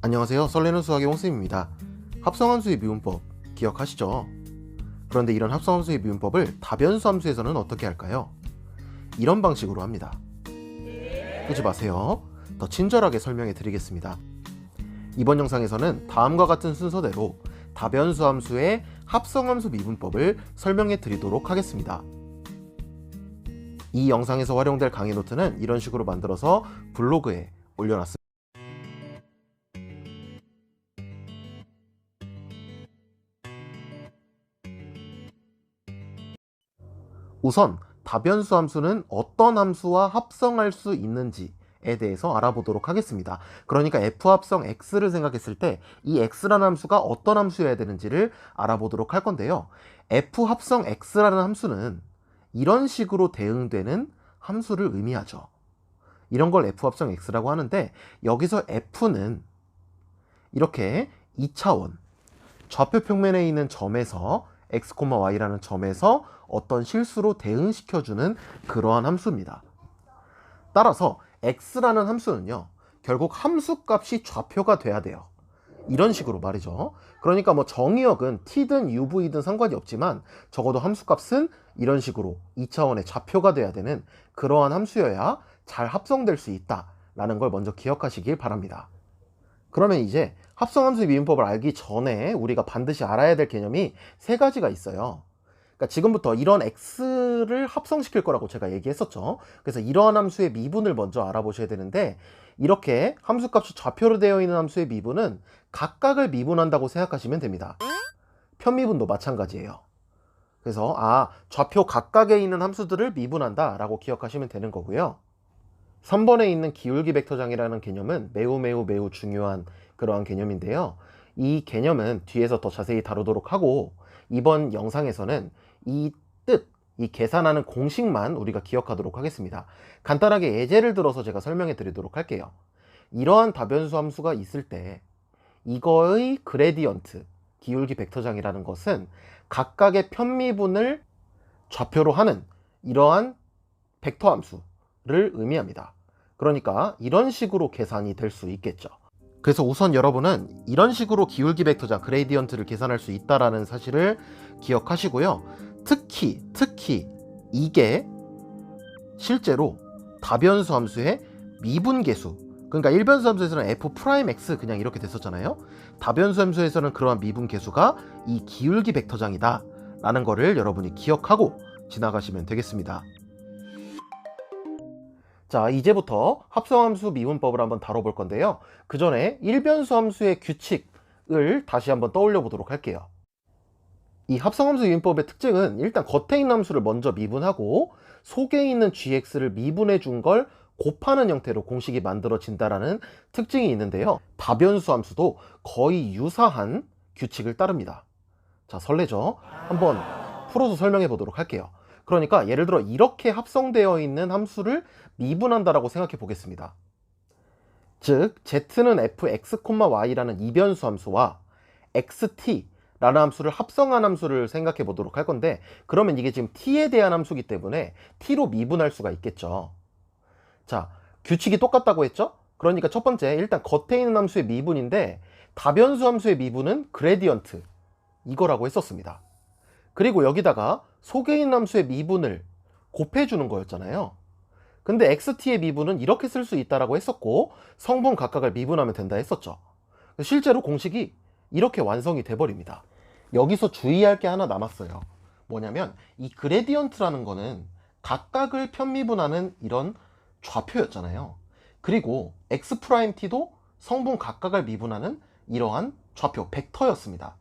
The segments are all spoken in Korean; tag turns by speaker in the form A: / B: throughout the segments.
A: 안녕하세요. 설레는 수학의 홍쌤입니다. 합성함수의 미분법 기억하시죠? 그런데 이런 합성함수의 미분법을 다변수 함수에서는 어떻게 할까요? 이런 방식으로 합니다. 끄지 마세요. 더 친절하게 설명해 드리겠습니다. 이번 영상에서는 다음과 같은 순서대로 다변수 함수의 합성함수 미분법을 설명해 드리도록 하겠습니다. 이 영상에서 활용될 강의 노트는 이런 식으로 만들어서 블로그에 올려놨습니다. 우선 다변수 함수는 어떤 함수와 합성할 수 있는지에 대해서 알아보도록 하겠습니다. 그러니까 f 합성 x를 생각했을 때 이 x라는 함수가 어떤 함수여야 되는지를 알아보도록 할 건데요. f 합성 x라는 함수는 이런 식으로 대응되는 함수를 의미하죠. 이런 걸 f 합성 x라고 하는데, 여기서 f는 이렇게 2차원 좌표 평면에 있는 점에서 x, y라는 점에서 어떤 실수로 대응시켜주는 그러한 함수입니다. 따라서 x라는 함수는요, 결국 함수값이 좌표가 돼야 돼요. 이런 식으로 말이죠. 그러니까 뭐 정의역은 t든 uv든 상관이 없지만 적어도 함수값은 이런 식으로 2차원의 좌표가 돼야 되는 그러한 함수여야 잘 합성될 수 있다라는 걸 먼저 기억하시길 바랍니다. 그러면 이제 합성함수의 미분법을 알기 전에 우리가 반드시 알아야 될 개념이 세 가지가 있어요. 그러니까 지금부터 이런 x를 합성시킬 거라고 제가 얘기했었죠. 그래서 이러한 함수의 미분을 먼저 알아보셔야 되는데, 이렇게 함수값이 좌표로 되어 있는 함수의 미분은 각각을 미분한다고 생각하시면 됩니다. 편미분도 마찬가지예요. 그래서 좌표 각각에 있는 함수들을 미분한다 라고 기억하시면 되는 거고요. 3번에 있는 기울기 벡터장이라는 개념은 매우 중요한 그러한 개념인데요. 이 개념은 뒤에서 더 자세히 다루도록 하고, 이번 영상에서는 이 뜻, 이 계산하는 공식만 우리가 기억하도록 하겠습니다. 간단하게 예제를 들어서 제가 설명해 드리도록 할게요. 이러한 다변수 함수가 있을 때 이거의 그레디언트, 기울기 벡터장이라는 것은 각각의 편미분을 좌표로 하는 이러한 벡터 함수를 의미합니다. 그러니까 이런 식으로 계산이 될 수 있겠죠. 그래서 우선 여러분은 이런 식으로 기울기 벡터장 그레디언트를 계산할 수 있다는 사실을 기억하시고요. 특히 이게 실제로 다변수 함수의 미분계수, 그러니까 일변수 함수에서는 f'x 그냥 이렇게 됐었잖아요. 다변수 함수에서는 그러한 미분계수가 이 기울기 벡터장이다 라는 거를 여러분이 기억하고 지나가시면 되겠습니다. 자, 이제부터 합성함수 미분법을 한번 다뤄볼 건데요. 그 전에 일변수 함수의 규칙을 다시 한번 떠올려 보도록 할게요. 이 합성함수 미분법의 특징은 일단 겉에 있는 함수를 먼저 미분하고 속에 있는 gx를 미분해 준 걸 곱하는 형태로 공식이 만들어진다라는 특징이 있는데요. 다변수 함수도 거의 유사한 규칙을 따릅니다. 자, 설레죠? 한번 풀어서 설명해 보도록 할게요. 그러니까 예를 들어 이렇게 합성되어 있는 함수를 미분한다라고 생각해 보겠습니다. 즉 z는 fx, y라는 이변수 함수와 xt라는 함수를 합성한 함수를 생각해 보도록 할 건데, 그러면 이게 지금 t에 대한 함수이기 때문에 t로 미분할 수가 있겠죠. 자, 규칙이 똑같다고 했죠? 그러니까 첫 번째, 일단 겉에 있는 함수의 미분인데 다변수 함수의 미분은 그레디언트 이거라고 했었습니다. 그리고 여기다가 속에 있는 함수의 미분을 곱해주는 거였잖아요. 근데 xt의 미분은 이렇게 쓸 수 있다라고 했었고, 성분 각각을 미분하면 된다 했었죠. 실제로 공식이 이렇게 완성이 돼버립니다. 여기서 주의할 게 하나 남았어요. 뭐냐면 이 그레디언트라는 거는 각각을 편미분하는 이런 좌표였잖아요. 그리고 x't도 성분 각각을 미분하는 이러한 좌표, 벡터였습니다.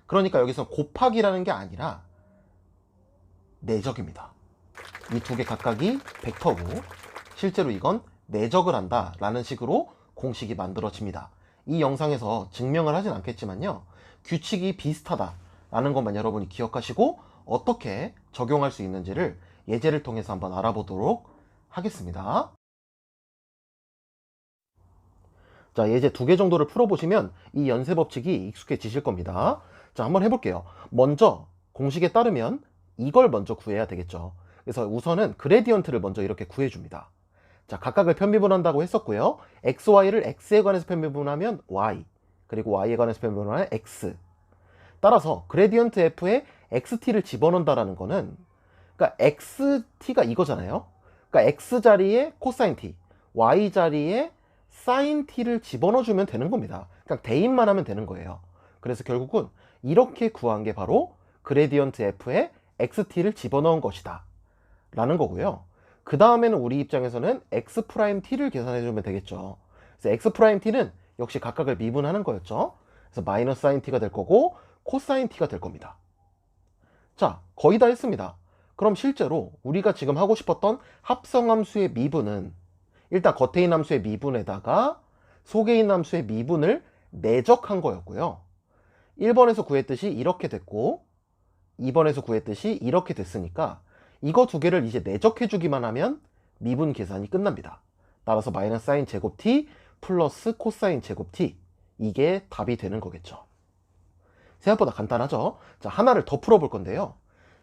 A: 그러니까 여기서 곱하기라는 게 아니라 내적입니다. 이 두 개 각각이 벡터고 실제로 이건 내적을 한다 라는 식으로 공식이 만들어집니다. 이 영상에서 증명을 하진 않겠지만요, 규칙이 비슷하다 라는 것만 여러분이 기억하시고 어떻게 적용할 수 있는지를 예제를 통해서 한번 알아보도록 하겠습니다. 자, 예제 2개 정도를 풀어보시면 이 연쇄 법칙이 익숙해지실 겁니다. 자, 한번 해볼게요. 먼저 공식에 따르면 이걸 먼저 구해야 되겠죠. 그래서 우선은 그레디언트를 먼저 이렇게 구해줍니다. 자, 각각을 편미분한다고 했었고요. xy를 x에 관해서 편미분하면 y, 그리고 y에 관해서 편미분하면 x. 따라서 그레디언트 f에 xt를 집어넣는다라는 거는, 그러니까 xt가 이거잖아요. 그러니까 x 자리에 코사인 t, y 자리에 사인 t를 집어넣어주면 되는 겁니다. 그냥 대입만 하면 되는 거예요. 그래서 결국은 이렇게 구한 게 바로 그레디언트 f에 xt를 집어넣은 것이다 라는 거고요. 그 다음에는 우리 입장에서는 x't를 계산해주면 되겠죠. 그래서 x't는 역시 각각을 미분하는 거였죠. 그래서 마이너스 사인 t가 될 거고 코사인 t가 될 겁니다. 자, 거의 다 했습니다. 그럼 실제로 우리가 지금 하고 싶었던 합성함수의 미분은 일단 겉에 있는 함수의 미분에다가 속에 있는 함수의 미분을 내적한 거였고요. 1번에서 구했듯이 이렇게 됐고 2번에서 구했듯이 이렇게 됐으니까 이거 두 개를 이제 내적해 주기만 하면 미분 계산이 끝납니다. 따라서 마이너스 사인 제곱 t 플러스 코사인 제곱 t, 이게 답이 되는 거겠죠. 생각보다 간단하죠. 자, 하나를 더 풀어볼 건데요.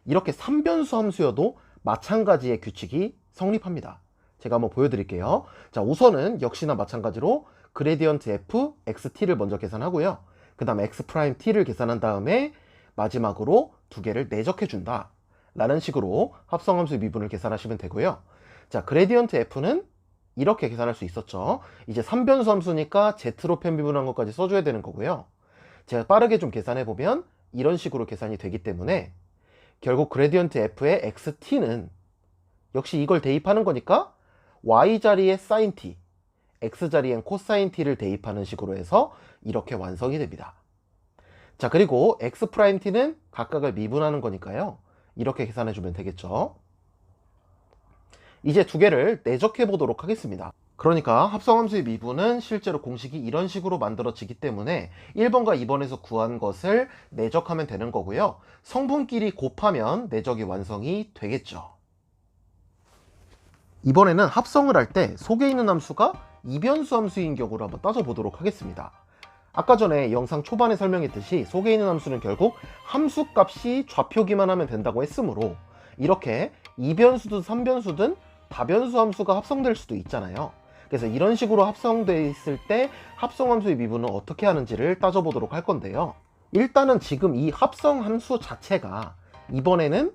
A: 이렇게 3변수 함수여도 마찬가지의 규칙이 성립합니다. 제가 한번 보여드릴게요. 자, 우선은 역시나 마찬가지로 그레디언트 f xt를 먼저 계산하고요. 그 다음에 x't를 계산한 다음에 마지막으로 두 개를 내적해 준다 라는 식으로 합성함수의 미분을 계산하시면 되고요. 자, 그레디언트 f는 이렇게 계산할 수 있었죠. 이제 3변수 함수니까 z로 편미분한 것까지 써줘야 되는 거고요. 제가 빠르게 좀 계산해 보면 이런 식으로 계산이 되기 때문에 결국 그레디언트 f의 xt는 역시 이걸 대입하는 거니까 y 자리에 sin t, x 자리엔 코사인 t를 대입하는 식으로 해서 이렇게 완성이 됩니다. 자, 그리고 x't는 각각을 미분하는 거니까요. 이렇게 계산해 주면 되겠죠. 이제 두 개를 내적해 보도록 하겠습니다. 그러니까 합성함수의 미분은 실제로 공식이 이런 식으로 만들어지기 때문에 1번과 2번에서 구한 것을 내적하면 되는 거고요. 성분끼리 곱하면 내적이 완성이 되겠죠. 이번에는 합성을 할 때 속에 있는 함수가 이변수 함수인 경우를 한번 따져보도록 하겠습니다. 아까 전에 영상 초반에 설명했듯이 속에 있는 함수는 결국 함수 값이 좌표기만 하면 된다고 했으므로 이렇게 이변수든 삼변수든 다변수 함수가 합성될 수도 있잖아요. 그래서 이런 식으로 합성되어 있을 때 합성함수의 미분은 어떻게 하는지를 따져보도록 할 건데요. 일단은 지금 이 합성함수 자체가 이번에는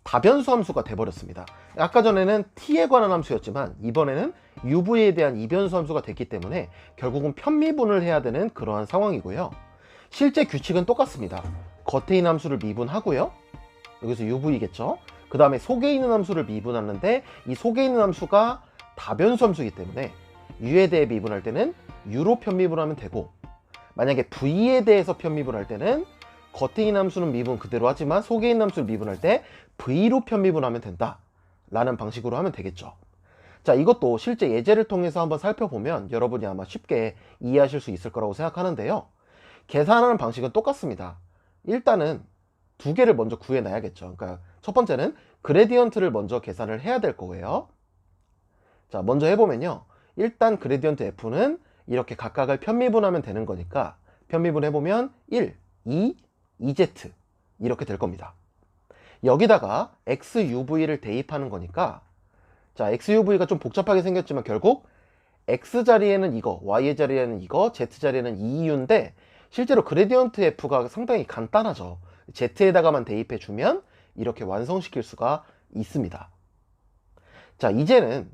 A: 다변수 함수가 돼버렸습니다. 아까 전에는 t에 관한 함수였지만 이번에는 uv에 대한 이변수 함수가 됐기 때문에 결국은 편미분을 해야 되는 그러한 상황이고요. 실제 규칙은 똑같습니다. 겉에 있는 함수를 미분하고요. 여기서 uv겠죠. 그 다음에 속에 있는 함수를 미분하는데 이 속에 있는 함수가 다변수 함수이기 때문에 u에 대해 미분할 때는 u로 편미분하면 되고, 만약에 v에 대해서 편미분할 때는 겉에 있는 함수는 미분 그대로 하지만 속에 있는 함수를 미분할 때 v로 편미분하면 된다 라는 방식으로 하면 되겠죠. 자, 이것도 실제 예제를 통해서 한번 살펴보면 여러분이 아마 쉽게 이해하실 수 있을 거라고 생각하는데요. 계산하는 방식은 똑같습니다. 일단은 두 개를 먼저 구해놔야겠죠. 그러니까 첫 번째는 그레디언트를 먼저 계산을 해야 될 거고요. 자, 먼저 해보면요. 일단 그레디언트 f는 이렇게 각각을 편미분하면 되는 거니까 편미분 해보면 1, 2, 2z 이렇게 될 겁니다. 여기다가 xuv를 대입하는 거니까, 자, xuv가 좀 복잡하게 생겼지만 결국 x 자리에는 이거, y 자리에는 이거, z 자리에는 2u인데 실제로 그레디언트 f가 상당히 간단하죠. z에다가만 대입해 주면 이렇게 완성시킬 수가 있습니다. 자, 이제는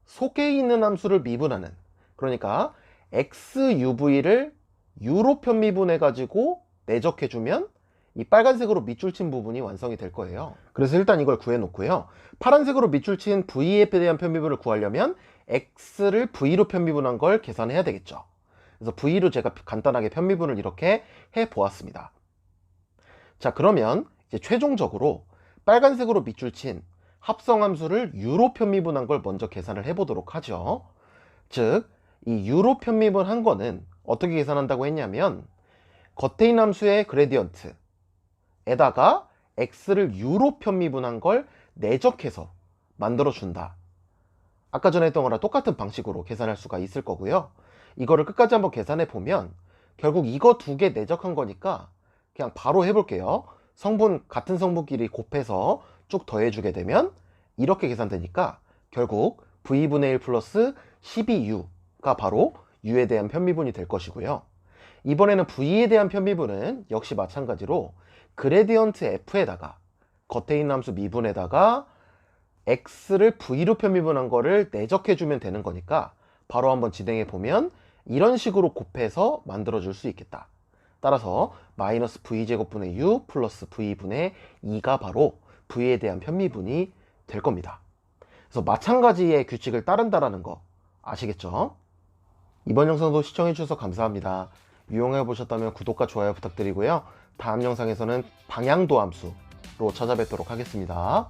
A: 속에 있는 함수를 미분하는, 그러니까 xuv를 u로 편미분해 가지고 내적해 주면 이 빨간색으로 밑줄 친 부분이 완성이 될 거예요. 그래서 일단 이걸 구해 놓고요. 파란색으로 밑줄 친 v에 대한 편미분을 구하려면 x를 v로 편미분한 걸 계산해야 되겠죠. 그래서 v로 제가 간단하게 편미분을 이렇게 해 보았습니다. 자, 그러면 이제 최종적으로 빨간색으로 밑줄 친 합성함수를 u로 편미분한 걸 먼저 계산을 해 보도록 하죠. 즉, 이 u로 편미분한 거는 어떻게 계산한다고 했냐면 겉에 있는 함수의 그레디언트 에다가 x를 u로 편미분한 걸 내적해서 만들어 준다. 아까 전에 했던 거랑 똑같은 방식으로 계산할 수가 있을 거고요. 이거를 끝까지 한번 계산해 보면 결국 이거 두 개 내적한 거니까 그냥 바로 해볼게요. 성분 같은 성분끼리 곱해서 쭉 더해주게 되면 이렇게 계산되니까 결국 v분의 1 플러스 12u가 바로 u에 대한 편미분이 될 것이고요. 이번에는 v에 대한 편미분은 역시 마찬가지로 그레디언트 f에다가 겉에 있는 함수 미분에다가 x를 v로 편미분한 거를 내적해주면 되는 거니까 바로 한번 진행해 보면 이런 식으로 곱해서 만들어 줄 수 있겠다. 따라서 마이너스 v제곱분의 u 플러스 v분의 2가 바로 v에 대한 편미분이 될 겁니다. 그래서 마찬가지의 규칙을 따른다라는 거 아시겠죠? 이번 영상도 시청해 주셔서 감사합니다. 유용해 보셨다면 구독과 좋아요 부탁드리고요. 다음 영상에서는 방향도 함수로 찾아뵙도록 하겠습니다.